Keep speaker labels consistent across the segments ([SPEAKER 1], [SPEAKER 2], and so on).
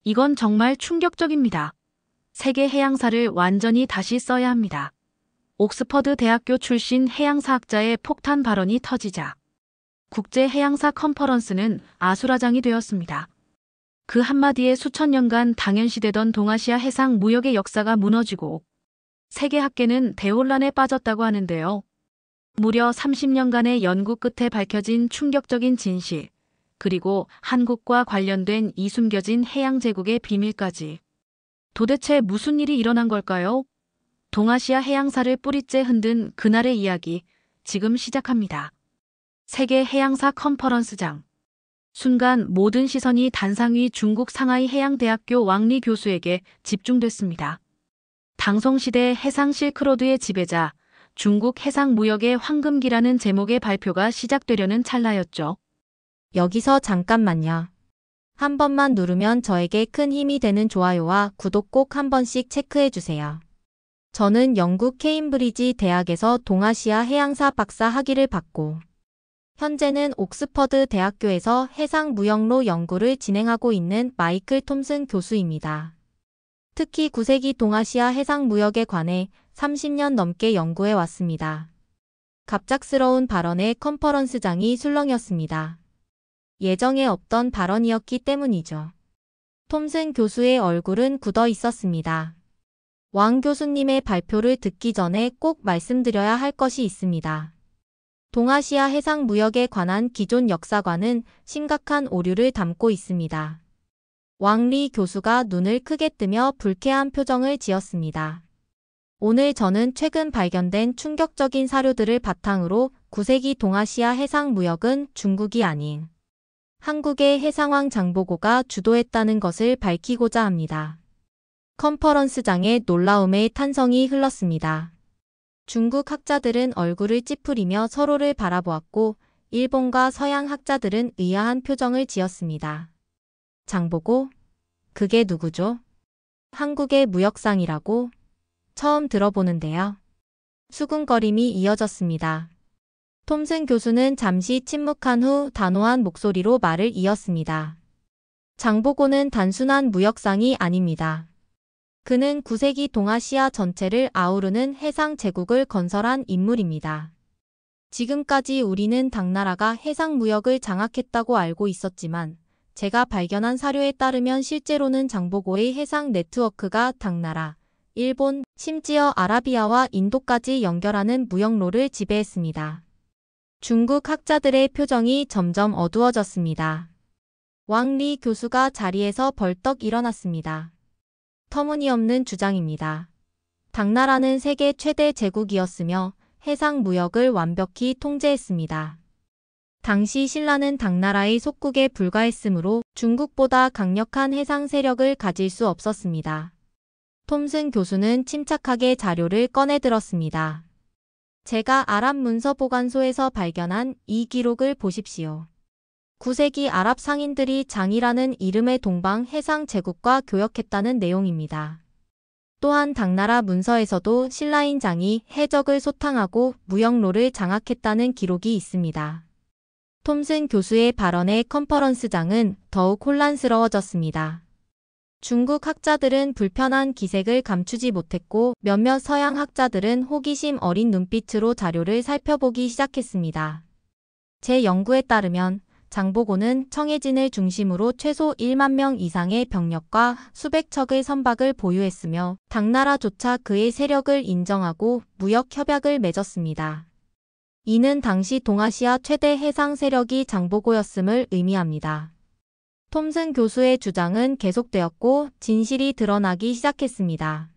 [SPEAKER 1] 이건 정말 충격적입니다. 세계 해양사를 완전히 다시 써야 합니다. 옥스퍼드 대학교 출신 해양사학자의 폭탄 발언이 터지자 국제 해양사 컨퍼런스는 아수라장이 되었습니다. 그 한마디에 수천 년간 당연시되던 동아시아 해상 무역의 역사가 무너지고 세계 학계는 대혼란에 빠졌다고 하는데요. 무려 30년간의 연구 끝에 밝혀진 충격적인 진실, 그리고 한국과 관련된 이 숨겨진 해양 제국의 비밀까지. 도대체 무슨 일이 일어난 걸까요? 동아시아 해양사를 뿌리째 흔든 그날의 이야기, 지금 시작합니다. 세계 해양사 컨퍼런스장. 순간 모든 시선이 단상 위 중국 상하이 해양대학교 왕리 교수에게 집중됐습니다. 당송시대 해상 실크로드의 지배자, 중국 해상무역의 황금기라는 제목의 발표가 시작되려는 찰나였죠.
[SPEAKER 2] 여기서 잠깐만요. 한 번만 누르면 저에게 큰 힘이 되는 좋아요와 구독 꼭 한 번씩 체크해주세요. 저는 영국 케임브리지 대학에서 동아시아 해양사 박사 학위를 받고 현재는 옥스퍼드 대학교에서 해상무역로 연구를 진행하고 있는 마이클 톰슨 교수입니다. 특히 9세기 동아시아 해상무역에 관해 30년 넘게 연구해 왔습니다. 갑작스러운 발언에 컨퍼런스장이 술렁였습니다. 예정에 없던 발언이었기 때문이죠. 톰슨 교수의 얼굴은 굳어 있었습니다. 왕 교수님의 발표를 듣기 전에 꼭 말씀드려야 할 것이 있습니다. 동아시아 해상 무역에 관한 기존 역사관은 심각한 오류를 담고 있습니다. 왕리 교수가 눈을 크게 뜨며 불쾌한 표정을 지었습니다. 오늘 저는 최근 발견된 충격적인 사료들을 바탕으로 9세기 동아시아 해상 무역은 중국이 아닌 한국의 해상왕 장보고가 주도했다는 것을 밝히고자 합니다. 컨퍼런스장에 놀라움의 탄성이 흘렀습니다. 중국 학자들은 얼굴을 찌푸리며 서로를 바라보았고 일본과 서양 학자들은 의아한 표정을 지었습니다. 장보고? 그게 누구죠? 한국의 무역상이라고? 처음 들어보는데요. 수군거림이 이어졌습니다. 톰슨 교수는 잠시 침묵한 후 단호한 목소리로 말을 이었습니다. 장보고는 단순한 무역상이 아닙니다. 그는 9세기 동아시아 전체를 아우르는 해상 제국을 건설한 인물입니다. 지금까지 우리는 당나라가 해상 무역을 장악했다고 알고 있었지만 제가 발견한 사료에 따르면 실제로는 장보고의 해상 네트워크가 당나라, 일본, 심지어 아라비아와 인도까지 연결하는 무역로를 지배했습니다. 중국 학자들의 표정이 점점 어두워졌습니다. 왕리 교수가 자리에서 벌떡 일어났습니다. 터무니없는 주장입니다. 당나라는 세계 최대 제국이었으며 해상 무역을 완벽히 통제했습니다. 당시 신라는 당나라의 속국에 불과했으므로 중국보다 강력한 해상 세력을 가질 수 없었습니다. 톰슨 교수는 침착하게 자료를 꺼내들었습니다. 제가 아랍 문서보관소에서 발견한 이 기록을 보십시오. 9세기 아랍 상인들이 장이라는 이름의 동방 해상 제국과 교역했다는 내용입니다. 또한 당나라 문서에서도 신라인 장이 해적을 소탕하고 무역로를 장악했다는 기록이 있습니다. 톰슨 교수의 발언에 컨퍼런스장은 더욱 혼란스러워졌습니다. 중국 학자들은 불편한 기색을 감추지 못했고 몇몇 서양 학자들은 호기심 어린 눈빛으로 자료를 살펴보기 시작했습니다. 제 연구에 따르면 장보고는 청해진을 중심으로 최소 1만 명 이상의 병력과 수백 척의 선박을 보유했으며 당나라조차 그의 세력을 인정하고 무역 협약을 맺었습니다. 이는 당시 동아시아 최대 해상 세력이 장보고였음을 의미합니다. 톰슨 교수의 주장은 계속되었고 진실이 드러나기 시작했습니다.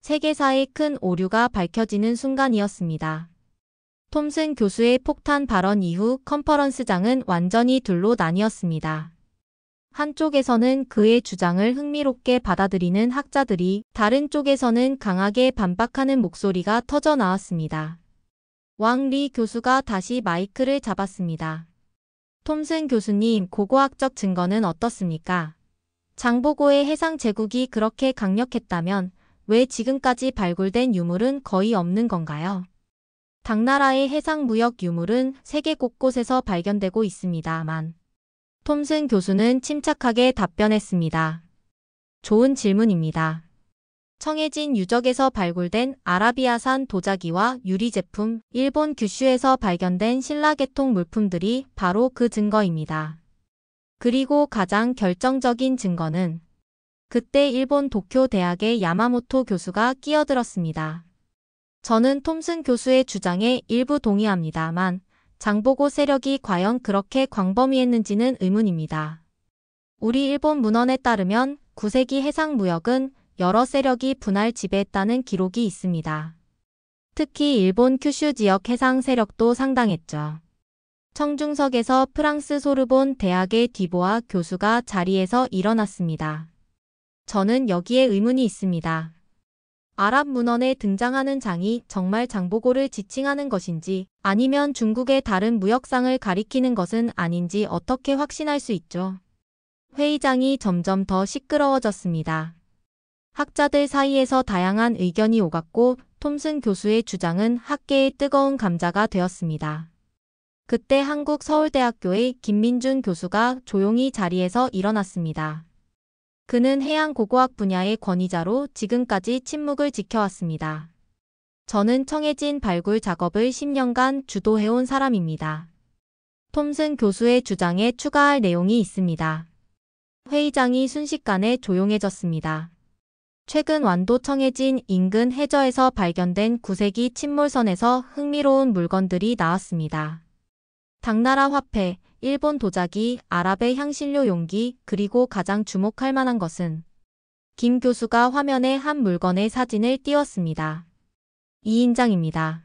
[SPEAKER 2] 세계사의 큰 오류가 밝혀지는 순간이었습니다. 톰슨 교수의 폭탄 발언 이후 컨퍼런스장은 완전히 둘로 나뉘었습니다. 한쪽에서는 그의 주장을 흥미롭게 받아들이는 학자들이, 다른 쪽에서는 강하게 반박하는 목소리가 터져 나왔습니다. 왕리 교수가 다시 마이크를 잡았습니다. 톰슨 교수님, 고고학적 증거는 어떻습니까? 장보고의 해상 제국이 그렇게 강력했다면 왜 지금까지 발굴된 유물은 거의 없는 건가요? 당나라의 해상 무역 유물은 세계 곳곳에서 발견되고 있습니다만 톰슨 교수는 침착하게 답변했습니다. 좋은 질문입니다. 청해진 유적에서 발굴된 아라비아산 도자기와 유리 제품, 일본 규슈에서 발견된 신라계통 물품들이 바로 그 증거입니다. 그리고 가장 결정적인 증거는 그때 일본 도쿄 대학의 야마모토 교수가 끼어들었습니다. 저는 톰슨 교수의 주장에 일부 동의합니다만 장보고 세력이 과연 그렇게 광범위했는지는 의문입니다. 우리 일본 문헌에 따르면 9세기 해상무역은 여러 세력이 분할 지배했다는 기록이 있습니다. 특히 일본 큐슈 지역 해상 세력도 상당했죠. 청중석에서 프랑스 소르본 대학의 디보아 교수가 자리에서 일어났습니다. 저는 여기에 의문이 있습니다. 아랍 문헌에 등장하는 장이 정말 장보고를 지칭하는 것인지 아니면 중국의 다른 무역상을 가리키는 것은 아닌지 어떻게 확신할 수 있죠? 회의장이 점점 더 시끄러워졌습니다. 학자들 사이에서 다양한 의견이 오갔고 톰슨 교수의 주장은 학계의 뜨거운 감자가 되었습니다. 그때 한국서울대학교의 김민준 교수가 조용히 자리에서 일어났습니다. 그는 해양고고학 분야의 권위자로 지금까지 침묵을 지켜왔습니다. 저는 청해진 발굴 작업을 10년간 주도해온 사람입니다. 톰슨 교수의 주장에 추가할 내용이 있습니다. 회의장이 순식간에 조용해졌습니다. 최근 완도 청해진 인근 해저에서 발견된 9세기 침몰선에서 흥미로운 물건들이 나왔습니다. 당나라 화폐, 일본 도자기, 아랍의 향신료 용기, 그리고 가장 주목할 만한 것은 김 교수가 화면에 한 물건의 사진을 띄웠습니다. 2인장입니다.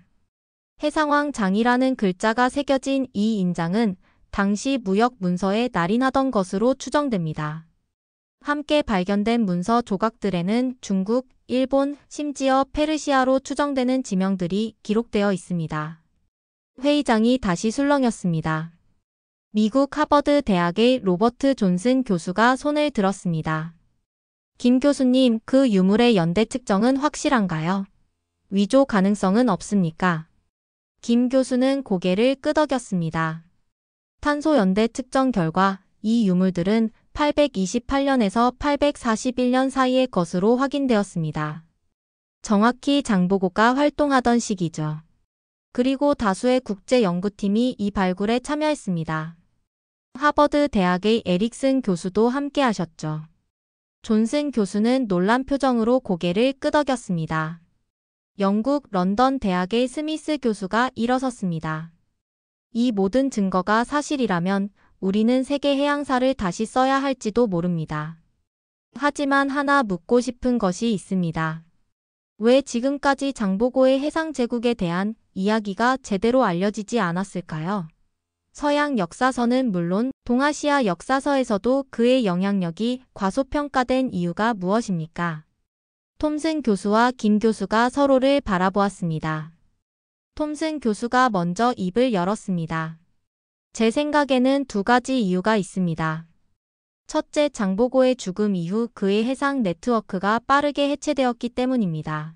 [SPEAKER 2] 해상왕 장이라는 글자가 새겨진 이 인장은 당시 무역 문서에 날인하던 것으로 추정됩니다. 함께 발견된 문서 조각들에는 중국, 일본, 심지어 페르시아로 추정되는 지명들이 기록되어 있습니다. 회의장이 다시 술렁였습니다. 미국 하버드 대학의 로버트 존슨 교수가 손을 들었습니다. 김 교수님, 그 유물의 연대 측정은 확실한가요? 위조 가능성은 없습니까? 김 교수는 고개를 끄덕였습니다. 탄소 연대 측정 결과 이 유물들은 828년에서 841년 사이의 것으로 확인되었습니다. 정확히 장보고가 활동하던 시기죠. 그리고 다수의 국제연구팀이 이 발굴에 참여했습니다. 하버드 대학의 에릭슨 교수도 함께하셨죠. 존슨 교수는 놀란 표정으로 고개를 끄덕였습니다. 영국 런던 대학의 스미스 교수가 일어섰습니다. 이 모든 증거가 사실이라면 우리는 세계 해양사를 다시 써야 할지도 모릅니다. 하지만 하나 묻고 싶은 것이 있습니다. 왜 지금까지 장보고의 해상 제국에 대한 이야기가 제대로 알려지지 않았을까요? 서양 역사서는 물론 동아시아 역사서에서도 그의 영향력이 과소평가된 이유가 무엇입니까? 톰슨 교수와 김 교수가 서로를 바라보았습니다. 톰슨 교수가 먼저 입을 열었습니다. 제 생각에는 두 가지 이유가 있습니다. 첫째, 장보고의 죽음 이후 그의 해상 네트워크가 빠르게 해체되었기 때문입니다.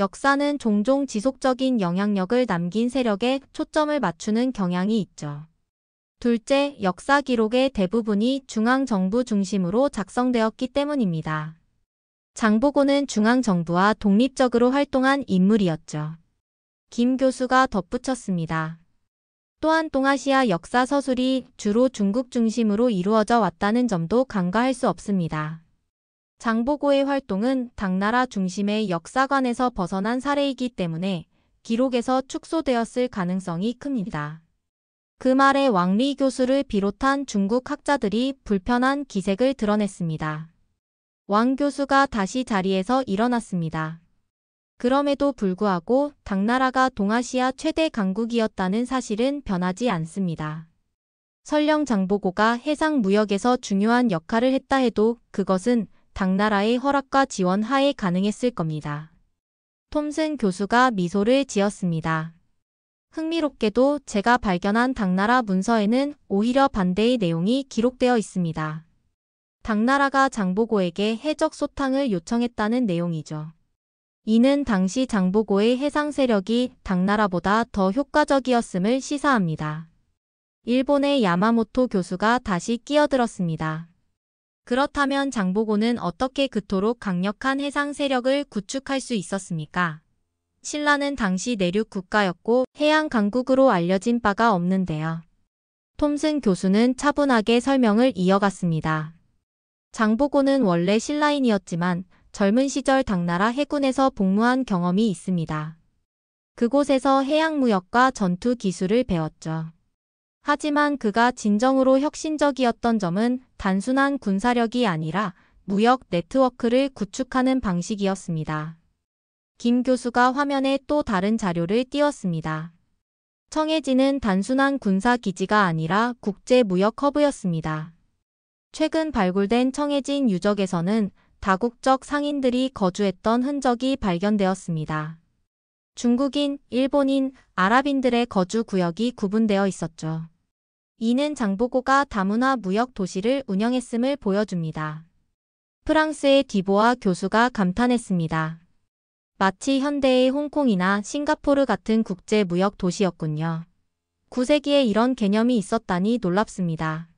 [SPEAKER 2] 역사는 종종 지속적인 영향력을 남긴 세력에 초점을 맞추는 경향이 있죠. 둘째, 역사 기록의 대부분이 중앙정부 중심으로 작성되었기 때문입니다. 장보고는 중앙정부와 독립적으로 활동한 인물이었죠. 김 교수가 덧붙였습니다. 또한 동아시아 역사 서술이 주로 중국 중심으로 이루어져 왔다는 점도 간과할 수 없습니다. 장보고의 활동은 당나라 중심의 역사관에서 벗어난 사례이기 때문에 기록에서 축소되었을 가능성이 큽니다. 그 말에 왕리 교수를 비롯한 중국 학자들이 불편한 기색을 드러냈습니다. 왕 교수가 다시 자리에서 일어났습니다. 그럼에도 불구하고 당나라가 동아시아 최대 강국이었다는 사실은 변하지 않습니다. 설령 장보고가 해상 무역에서 중요한 역할을 했다 해도 그것은 당나라의 허락과 지원 하에 가능했을 겁니다. 톰슨 교수가 미소를 지었습니다. 흥미롭게도 제가 발견한 당나라 문서에는 오히려 반대의 내용이 기록되어 있습니다. 당나라가 장보고에게 해적 소탕을 요청했다는 내용이죠. 이는 당시 장보고의 해상 세력이 당나라보다 더 효과적이었음을 시사합니다. 일본의 야마모토 교수가 다시 끼어들었습니다. 그렇다면 장보고는 어떻게 그토록 강력한 해상 세력을 구축할 수 있었습니까? 신라는 당시 내륙 국가였고 해양 강국으로 알려진 바가 없는데요. 톰슨 교수는 차분하게 설명을 이어갔습니다. 장보고는 원래 신라인이었지만 젊은 시절 당나라 해군에서 복무한 경험이 있습니다. 그곳에서 해양무역과 전투 기술을 배웠죠. 하지만 그가 진정으로 혁신적이었던 점은 단순한 군사력이 아니라 무역 네트워크를 구축하는 방식이었습니다. 김 교수가 화면에 또 다른 자료를 띄웠습니다. 청해진은 단순한 군사 기지가 아니라 국제 무역 허브였습니다. 최근 발굴된 청해진 유적에서는 다국적 상인들이 거주했던 흔적이 발견되었습니다. 중국인, 일본인, 아랍인들의 거주 구역이 구분되어 있었죠. 이는 장보고가 다문화 무역 도시를 운영했음을 보여줍니다. 프랑스의 디보아 교수가 감탄했습니다. 마치 현대의 홍콩이나 싱가포르 같은 국제 무역 도시였군요. 9세기에 이런 개념이 있었다니 놀랍습니다.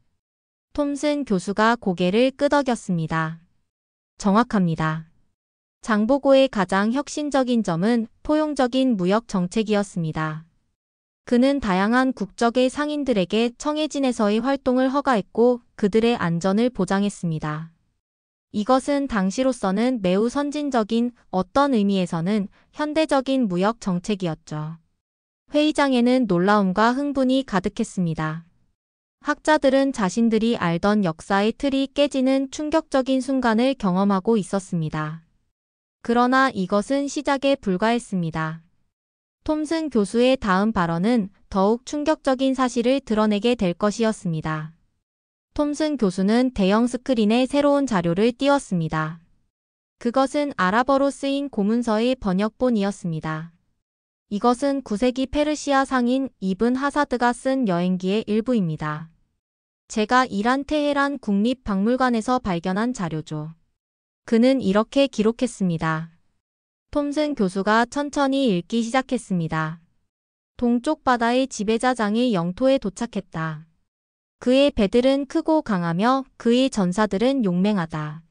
[SPEAKER 2] 톰슨 교수가 고개를 끄덕였습니다. 정확합니다. 장보고의 가장 혁신적인 점은 포용적인 무역 정책이었습니다. 그는 다양한 국적의 상인들에게 청해진에서의 활동을 허가했고 그들의 안전을 보장했습니다. 이것은 당시로서는 매우 선진적인, 어떤 의미에서는 현대적인 무역 정책이었죠. 회의장에는 놀라움과 흥분이 가득했습니다. 학자들은 자신들이 알던 역사의 틀이 깨지는 충격적인 순간을 경험하고 있었습니다. 그러나 이것은 시작에 불과했습니다. 톰슨 교수의 다음 발언은 더욱 충격적인 사실을 드러내게 될 것이었습니다. 톰슨 교수는 대형 스크린에 새로운 자료를 띄웠습니다. 그것은 아랍어로 쓰인 고문서의 번역본이었습니다. 이것은 9세기 페르시아 상인 이븐 하사드가 쓴 여행기의 일부입니다. 제가 이란 테헤란 국립박물관에서 발견한 자료죠. 그는 이렇게 기록했습니다. 톰슨 교수가 천천히 읽기 시작했습니다. 동쪽 바다의 지배자장이 영토에 도착했다. 그의 배들은 크고 강하며 그의 전사들은 용맹하다.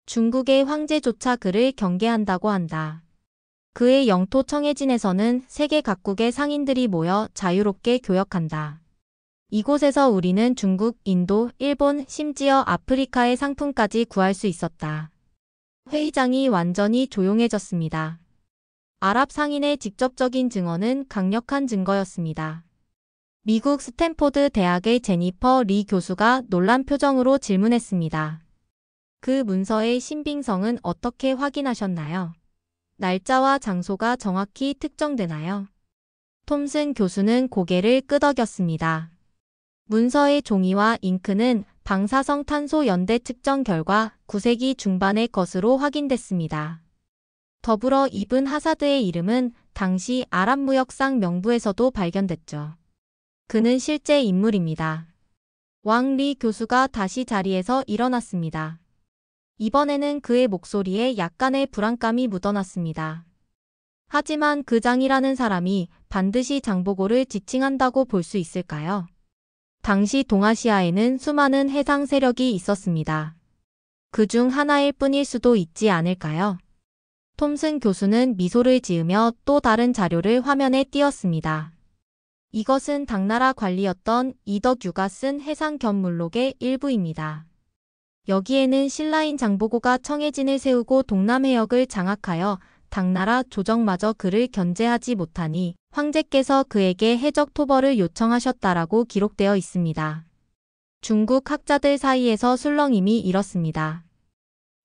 [SPEAKER 2] 중국의 황제조차 그를 경계한다고 한다. 그의 영토 청해진에서는 세계 각국의 상인들이 모여 자유롭게 교역한다. 이곳에서 우리는 중국, 인도, 일본, 심지어 아프리카의 상품까지 구할 수 있었다. 회의장이 완전히 조용해졌습니다. 아랍 상인의 직접적인 증언은 강력한 증거였습니다. 미국 스탠포드 대학의 제니퍼 리 교수가 놀란 표정으로 질문했습니다. 그 문서의 신빙성은 어떻게 확인하셨나요? 날짜와 장소가 정확히 특정되나요? 톰슨 교수는 고개를 끄덕였습니다. 문서의 종이와 잉크는 방사성 탄소 연대 측정 결과 9세기 중반의 것으로 확인됐습니다. 더불어 이븐 하사드의 이름은 당시 아랍 무역상 명부에서도 발견됐죠. 그는 실제 인물입니다. 왕 리 교수가 다시 자리에서 일어났습니다. 이번에는 그의 목소리에 약간의 불안감이 묻어났습니다. 하지만 그 장이라는 사람이 반드시 장보고를 지칭한다고 볼 수 있을까요? 당시 동아시아에는 수많은 해상 세력이 있었습니다. 그중 하나일 뿐일 수도 있지 않을까요? 톰슨 교수는 미소를 지으며 또 다른 자료를 화면에 띄웠습니다. 이것은 당나라 관리였던 이덕유가 쓴 해상견물록의 일부입니다. 여기에는 신라인 장보고가 청해진을 세우고 동남해역을 장악하여 당나라 조정마저 그를 견제하지 못하니 황제께서 그에게 해적 토벌을 요청하셨다라고 기록되어 있습니다. 중국 학자들 사이에서 술렁임이 일었습니다.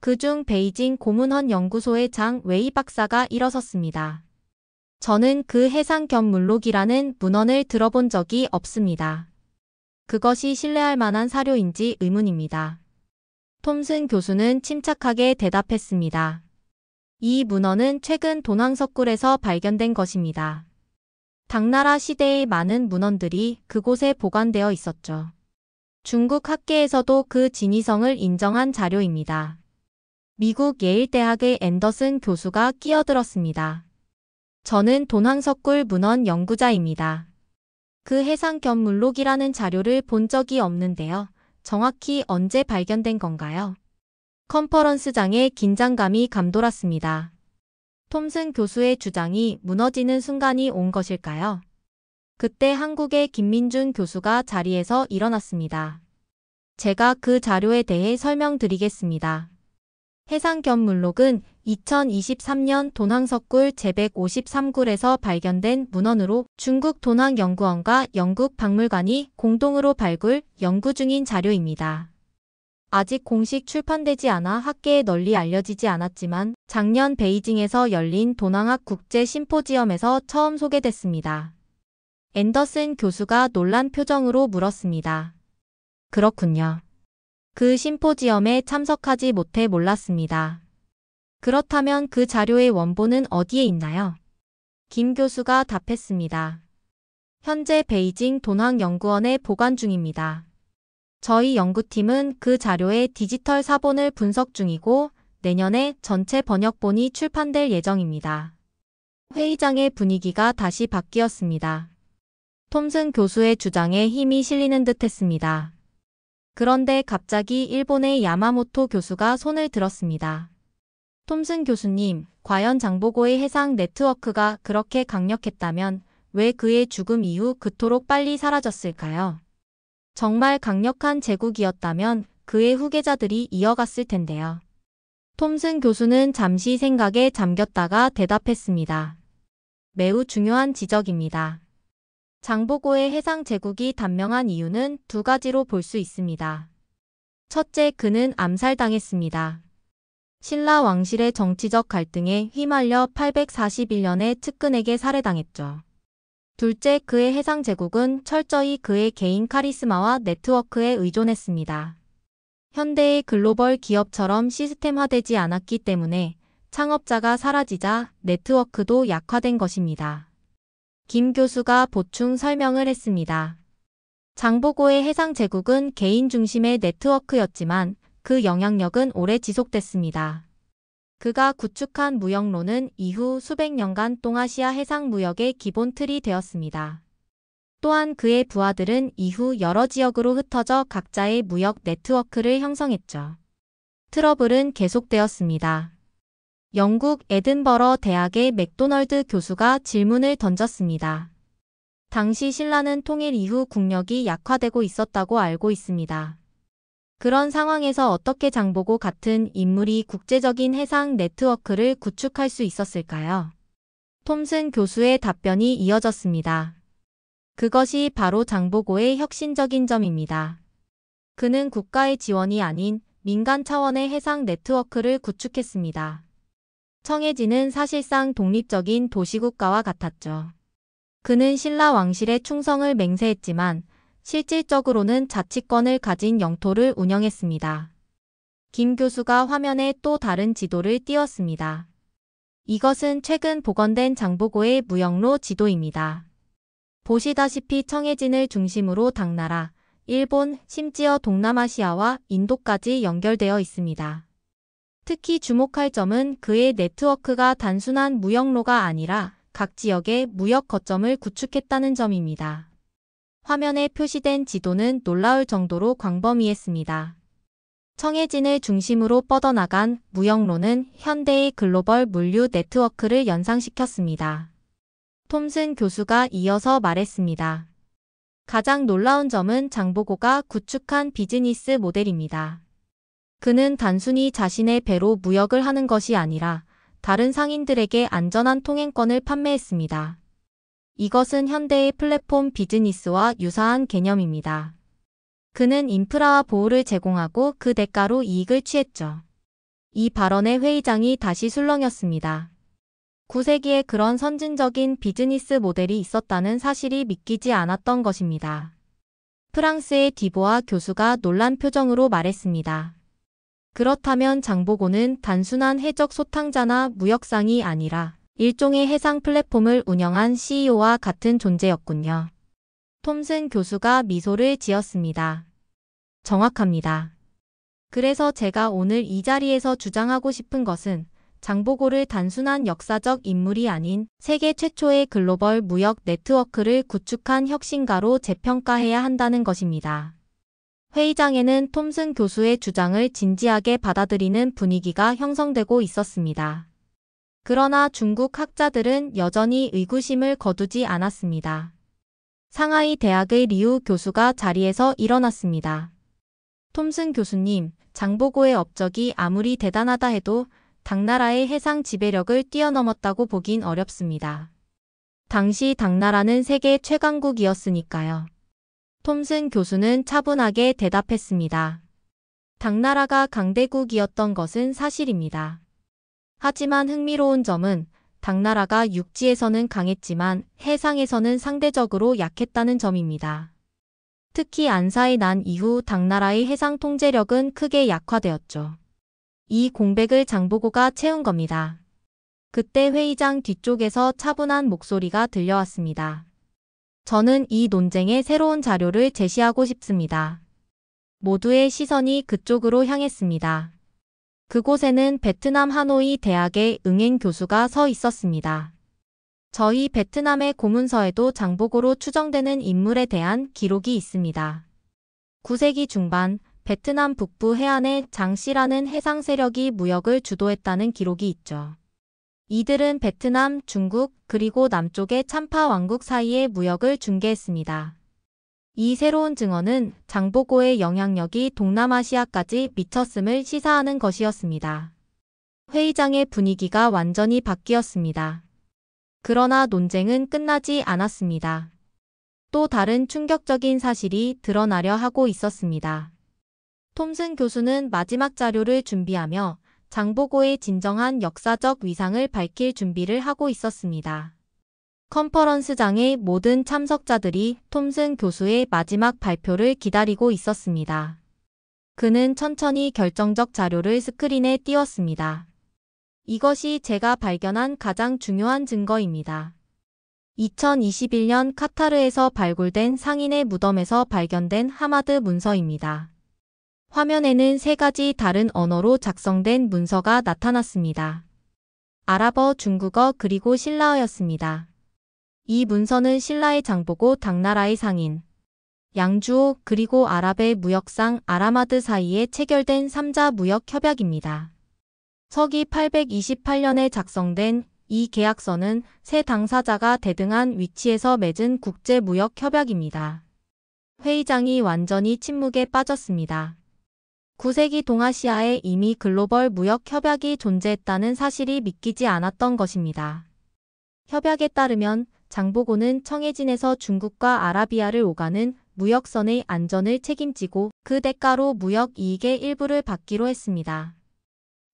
[SPEAKER 2] 그중 베이징 고문헌 연구소의 장 웨이 박사가 일어섰습니다. 저는 그 해상견물록이라는 문헌을 들어본 적이 없습니다. 그것이 신뢰할 만한 사료인지 의문입니다. 톰슨 교수는 침착하게 대답했습니다. 이 문헌은 최근 돈왕석굴에서 발견된 것입니다. 당나라 시대의 많은 문헌들이 그곳에 보관되어 있었죠. 중국 학계에서도 그 진위성을 인정한 자료입니다. 미국 예일대학의 앤더슨 교수가 끼어들었습니다. 저는 돈왕석굴 문헌 연구자입니다. 그 해상견물록이라는 자료를 본 적이 없는데요. 정확히 언제 발견된 건가요? 컨퍼런스장에 긴장감이 감돌았습니다. 톰슨 교수의 주장이 무너지는 순간이 온 것일까요? 그때 한국의 김민준 교수가 자리에서 일어났습니다. 제가 그 자료에 대해 설명드리겠습니다. 해상견물록은 2023년 돈항석굴 제153굴에서 발견된 문헌으로 중국 돈항연구원과 영국 박물관이 공동으로 발굴, 연구 중인 자료입니다. 아직 공식 출판되지 않아 학계에 널리 알려지지 않았지만 작년 베이징에서 열린 돈항학 국제 심포지엄에서 처음 소개됐습니다. 앤더슨 교수가 놀란 표정으로 물었습니다. 그렇군요. 그 심포지엄에 참석하지 못해 몰랐습니다. 그렇다면 그 자료의 원본은 어디에 있나요? 김 교수가 답했습니다. 현재 베이징 돈항연구원에 보관 중입니다. 저희 연구팀은 그 자료의 디지털 사본을 분석 중이고 내년에 전체 번역본이 출판될 예정입니다. 회의장의 분위기가 다시 바뀌었습니다. 톰슨 교수의 주장에 힘이 실리는 듯 했습니다. 그런데 갑자기 일본의 야마모토 교수가 손을 들었습니다. 톰슨 교수님, 과연 장보고의 해상 네트워크가 그렇게 강력했다면 왜 그의 죽음 이후 그토록 빨리 사라졌을까요? 정말 강력한 제국이었다면 그의 후계자들이 이어갔을 텐데요. 톰슨 교수는 잠시 생각에 잠겼다가 대답했습니다. 매우 중요한 지적입니다. 장보고의 해상 제국이 단명한 이유는 두 가지로 볼 수 있습니다. 첫째, 그는 암살당했습니다. 신라 왕실의 정치적 갈등에 휘말려 841년에 측근에게 살해당했죠. 둘째, 그의 해상 제국은 철저히 그의 개인 카리스마와 네트워크에 의존했습니다. 현대의 글로벌 기업처럼 시스템화되지 않았기 때문에 창업자가 사라지자 네트워크도 약화된 것입니다. 김 교수가 보충 설명을 했습니다. 장보고의 해상 제국은 개인 중심의 네트워크였지만 그 영향력은 오래 지속됐습니다. 그가 구축한 무역로는 이후 수백 년간 동아시아 해상 무역의 기본 틀이 되었습니다. 또한 그의 부하들은 이후 여러 지역으로 흩어져 각자의 무역 네트워크를 형성했죠. 트러블은 계속되었습니다. 영국 에든버러 대학의 맥도널드 교수가 질문을 던졌습니다. 당시 신라는 통일 이후 국력이 약화되고 있었다고 알고 있습니다. 그런 상황에서 어떻게 장보고 같은 인물이 국제적인 해상 네트워크를 구축할 수 있었을까요? 톰슨 교수의 답변이 이어졌습니다. 그것이 바로 장보고의 혁신적인 점입니다. 그는 국가의 지원이 아닌 민간 차원의 해상 네트워크를 구축했습니다. 청해진은 사실상 독립적인 도시국가와 같았죠. 그는 신라 왕실의 충성을 맹세했지만 실질적으로는 자치권을 가진 영토를 운영했습니다. 김 교수가 화면에 또 다른 지도를 띄웠습니다. 이것은 최근 복원된 장보고의 무역로 지도입니다. 보시다시피 청해진을 중심으로 당나라, 일본, 심지어 동남아시아와 인도까지 연결되어 있습니다. 특히 주목할 점은 그의 네트워크가 단순한 무역로가 아니라 각 지역의 무역 거점을 구축했다는 점입니다. 화면에 표시된 지도는 놀라울 정도로 광범위했습니다. 청해진을 중심으로 뻗어나간 무역로는 현대의 글로벌 물류 네트워크를 연상시켰습니다. 톰슨 교수가 이어서 말했습니다. 가장 놀라운 점은 장보고가 구축한 비즈니스 모델입니다. 그는 단순히 자신의 배로 무역을 하는 것이 아니라 다른 상인들에게 안전한 통행권을 판매했습니다. 이것은 현대의 플랫폼 비즈니스와 유사한 개념입니다. 그는 인프라와 보호를 제공하고 그 대가로 이익을 취했죠. 이 발언에 회의장이 다시 술렁였습니다. 9세기에 그런 선진적인 비즈니스 모델이 있었다는 사실이 믿기지 않았던 것입니다. 프랑스의 디보아 교수가 놀란 표정으로 말했습니다. 그렇다면 장보고는 단순한 해적 소탕자나 무역상이 아니라 일종의 해상 플랫폼을 운영한 CEO와 같은 존재였군요. 톰슨 교수가 미소를 지었습니다. 정확합니다. 그래서 제가 오늘 이 자리에서 주장하고 싶은 것은 장보고를 단순한 역사적 인물이 아닌 세계 최초의 글로벌 무역 네트워크를 구축한 혁신가로 재평가해야 한다는 것입니다. 회의장에는 톰슨 교수의 주장을 진지하게 받아들이는 분위기가 형성되고 있었습니다. 그러나 중국 학자들은 여전히 의구심을 거두지 않았습니다. 상하이 대학의 리우 교수가 자리에서 일어났습니다. 톰슨 교수님, 장보고의 업적이 아무리 대단하다 해도 당나라의 해상 지배력을 뛰어넘었다고 보긴 어렵습니다. 당시 당나라는 세계 최강국이었으니까요. 톰슨 교수는 차분하게 대답했습니다. 당나라가 강대국이었던 것은 사실입니다. 하지만 흥미로운 점은 당나라가 육지에서는 강했지만 해상에서는 상대적으로 약했다는 점입니다. 특히 안사의 난 이후 당나라의 해상 통제력은 크게 약화되었죠. 이 공백을 장보고가 채운 겁니다. 그때 회의장 뒤쪽에서 차분한 목소리가 들려왔습니다. 저는 이 논쟁에 새로운 자료를 제시하고 싶습니다. 모두의 시선이 그쪽으로 향했습니다. 그곳에는 베트남 하노이 대학의 응행 교수가 서 있었습니다. 저희 베트남의 고문서에도 장보고로 추정되는 인물에 대한 기록이 있습니다. 9세기 중반 베트남 북부 해안에 장씨라는 해상 세력이 무역을 주도했다는 기록이 있죠. 이들은 베트남, 중국, 그리고 남쪽의 참파 왕국 사이의 무역을 중개했습니다. 이 새로운 증언은 장보고의 영향력이 동남아시아까지 미쳤음을 시사하는 것이었습니다. 회의장의 분위기가 완전히 바뀌었습니다. 그러나 논쟁은 끝나지 않았습니다. 또 다른 충격적인 사실이 드러나려 하고 있었습니다. 톰슨 교수는 마지막 자료를 준비하며 장보고의 진정한 역사적 위상을 밝힐 준비를 하고 있었습니다. 컨퍼런스장의 모든 참석자들이 톰슨 교수의 마지막 발표를 기다리고 있었습니다. 그는 천천히 결정적 자료를 스크린에 띄웠습니다. 이것이 제가 발견한 가장 중요한 증거입니다. 2021년 카타르에서 발굴된 상인의 무덤에서 발견된 하마드 문서입니다. 화면에는 3가지 다른 언어로 작성된 문서가 나타났습니다. 아랍어, 중국어, 그리고 신라어였습니다. 이 문서는 신라의 장보고 당나라의 상인, 양주오 그리고 아랍의 무역상 아라마드 사이에 체결된 3자 무역 협약입니다. 서기 828년에 작성된 이 계약서는 세 당사자가 대등한 위치에서 맺은 국제무역 협약입니다. 회의장이 완전히 침묵에 빠졌습니다. 9세기 동아시아에 이미 글로벌 무역 협약이 존재했다는 사실이 믿기지 않았던 것입니다. 협약에 따르면 장보고는 청해진에서 중국과 아라비아를 오가는 무역선의 안전을 책임지고 그 대가로 무역 이익의 일부를 받기로 했습니다.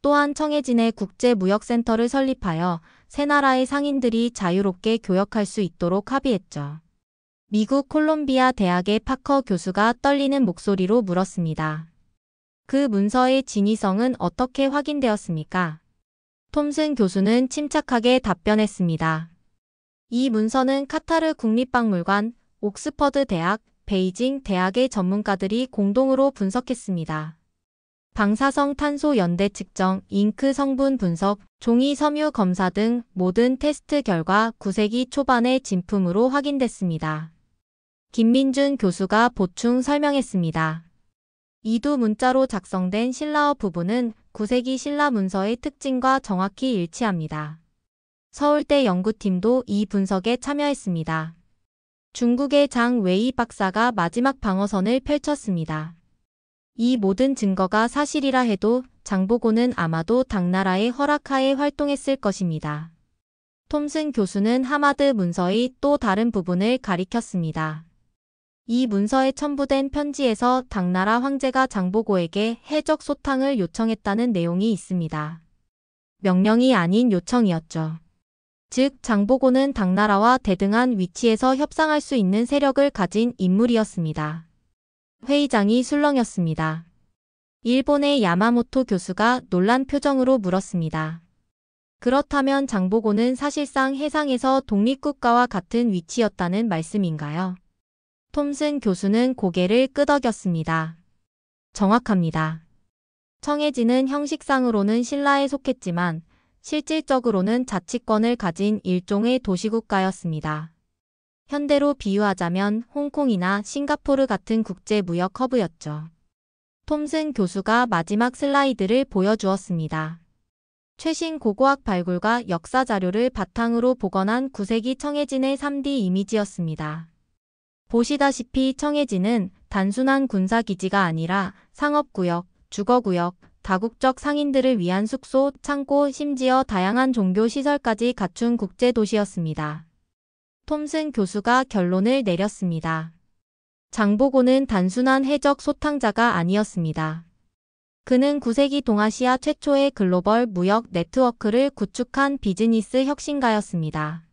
[SPEAKER 2] 또한 청해진에 국제무역센터를 설립하여 세 나라의 상인들이 자유롭게 교역할 수 있도록 합의했죠. 미국 콜롬비아 대학의 파커 교수가 떨리는 목소리로 물었습니다. 그 문서의 진위성은 어떻게 확인되었습니까? 톰슨 교수는 침착하게 답변했습니다. 이 문서는 카타르 국립박물관, 옥스퍼드 대학, 베이징 대학의 전문가들이 공동으로 분석했습니다. 방사성 탄소 연대 측정, 잉크 성분 분석, 종이 섬유 검사 등 모든 테스트 결과 9세기 초반의 진품으로 확인됐습니다. 김민준 교수가 보충 설명했습니다. 이두 문자로 작성된 신라어 부분은 9세기 신라 문서의 특징과 정확히 일치합니다. 서울대 연구팀도 이 분석에 참여했습니다. 중국의 장 웨이 박사가 마지막 방어선을 펼쳤습니다. 이 모든 증거가 사실이라 해도 장보고는 아마도 당나라의 허락하에 활동했을 것입니다. 톰슨 교수는 하마드 문서의 또 다른 부분을 가리켰습니다. 이 문서에 첨부된 편지에서 당나라 황제가 장보고에게 해적 소탕을 요청했다는 내용이 있습니다. 명령이 아닌 요청이었죠. 즉 장보고는 당나라와 대등한 위치에서 협상할 수 있는 세력을 가진 인물이었습니다. 회의장이 술렁였습니다. 일본의 야마모토 교수가 놀란 표정으로 물었습니다. 그렇다면 장보고는 사실상 해상에서 독립국가와 같은 위치였다는 말씀인가요? 톰슨 교수는 고개를 끄덕였습니다. 정확합니다. 청해진은 형식상으로는 신라에 속했지만 실질적으로는 자치권을 가진 일종의 도시국가였습니다. 현대로 비유하자면 홍콩이나 싱가포르 같은 국제 무역 허브였죠. 톰슨 교수가 마지막 슬라이드를 보여주었습니다. 최신 고고학 발굴과 역사 자료를 바탕으로 복원한 9세기 청해진의 3D 이미지였습니다. 보시다시피 청해진은 단순한 군사기지가 아니라 상업구역, 주거구역, 다국적 상인들을 위한 숙소, 창고, 심지어 다양한 종교 시설까지 갖춘 국제도시였습니다. 톰슨 교수가 결론을 내렸습니다. 장보고는 단순한 해적 소탕자가 아니었습니다. 그는 9세기 동아시아 최초의 글로벌 무역 네트워크를 구축한 비즈니스 혁신가였습니다.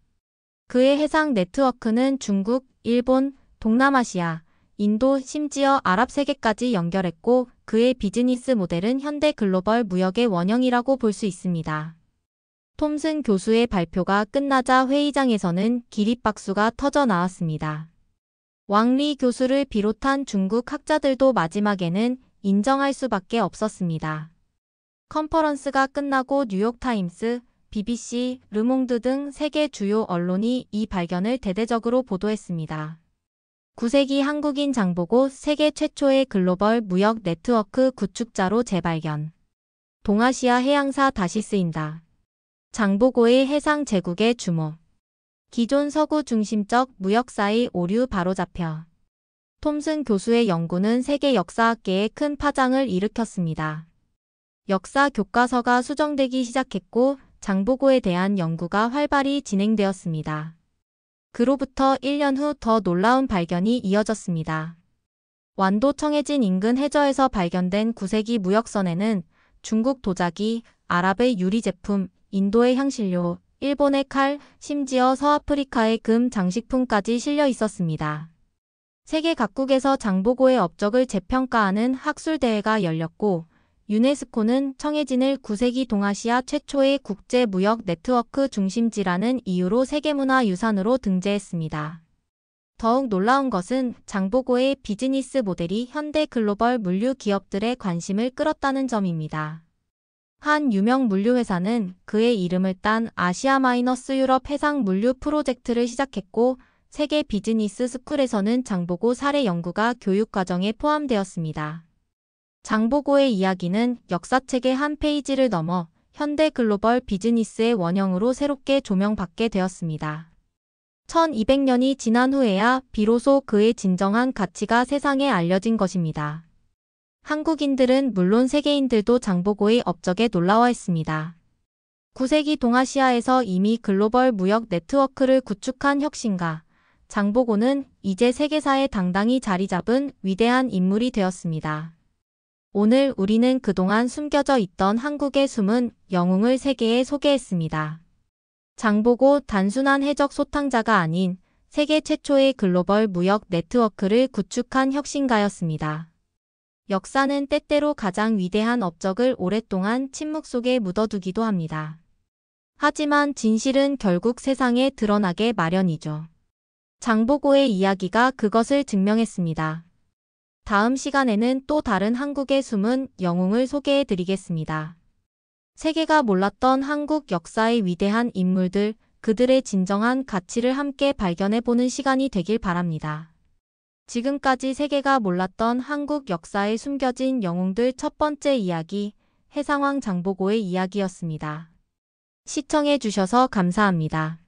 [SPEAKER 2] 그의 해상 네트워크는 중국, 일본, 동남아시아, 인도, 심지어 아랍 세계까지 연결했고 그의 비즈니스 모델은 현대 글로벌 무역의 원형이라고 볼 수 있습니다. 톰슨 교수의 발표가 끝나자 회의장에서는 기립박수가 터져 나왔습니다. 왕리 교수를 비롯한 중국 학자들도 마지막에는 인정할 수밖에 없었습니다. 컨퍼런스가 끝나고 뉴욕타임스, BBC, 르몽드 등 세계 주요 언론이 이 발견을 대대적으로 보도했습니다. 9세기 한국인 장보고 세계 최초의 글로벌 무역 네트워크 구축자로 재발견. 동아시아 해양사 다시 쓰인다. 장보고의 해상 제국의 주목. 기존 서구 중심적 무역사의 오류 바로잡혀. 톰슨 교수의 연구는 세계 역사학계에 큰 파장을 일으켰습니다. 역사 교과서가 수정되기 시작했고 장보고에 대한 연구가 활발히 진행되었습니다. 그로부터 1년 후 더 놀라운 발견이 이어졌습니다. 완도 청해진 인근 해저에서 발견된 9세기 무역선에는 중국 도자기, 아랍의 유리 제품, 인도의 향신료, 일본의 칼, 심지어 서아프리카의 금 장식품까지 실려 있었습니다. 세계 각국에서 장보고의 업적을 재평가하는 학술대회가 열렸고 유네스코는 청해진을 9세기 동아시아 최초의 국제무역 네트워크 중심지라는 이유로 세계문화유산으로 등재했습니다. 더욱 놀라운 것은 장보고의 비즈니스 모델이 현대 글로벌 물류 기업들의 관심을 끌었다는 점입니다. 한 유명 물류회사는 그의 이름을 딴 아시아-유럽 해상 물류 프로젝트를 시작했고 세계 비즈니스 스쿨에서는 장보고 사례 연구가 교육 과정에 포함되었습니다. 장보고의 이야기는 역사책의 한 페이지를 넘어 현대 글로벌 비즈니스의 원형으로 새롭게 조명받게 되었습니다. 1200년이 지난 후에야 비로소 그의 진정한 가치가 세상에 알려진 것입니다. 한국인들은 물론 세계인들도 장보고의 업적에 놀라워했습니다. 9세기 동아시아에서 이미 글로벌 무역 네트워크를 구축한 혁신가, 장보고는 이제 세계사에 당당히 자리 잡은 위대한 인물이 되었습니다. 오늘 우리는 그동안 숨겨져 있던 한국의 숨은 영웅을 세계에 소개했습니다. 장보고 단순한 해적 소탕자가 아닌 세계 최초의 글로벌 무역 네트워크를 구축한 혁신가였습니다. 역사는 때때로 가장 위대한 업적을 오랫동안 침묵 속에 묻어두기도 합니다. 하지만 진실은 결국 세상에 드러나게 마련이죠. 장보고의 이야기가 그것을 증명했습니다. 다음 시간에는 또 다른 한국의 숨은 영웅을 소개해 드리겠습니다. 세계가 몰랐던 한국 역사의 위대한 인물들, 그들의 진정한 가치를 함께 발견해보는 시간이 되길 바랍니다. 지금까지 세계가 몰랐던 한국 역사에 숨겨진 영웅들 첫 번째 이야기, 해상왕 장보고의 이야기였습니다. 시청해 주셔서 감사합니다.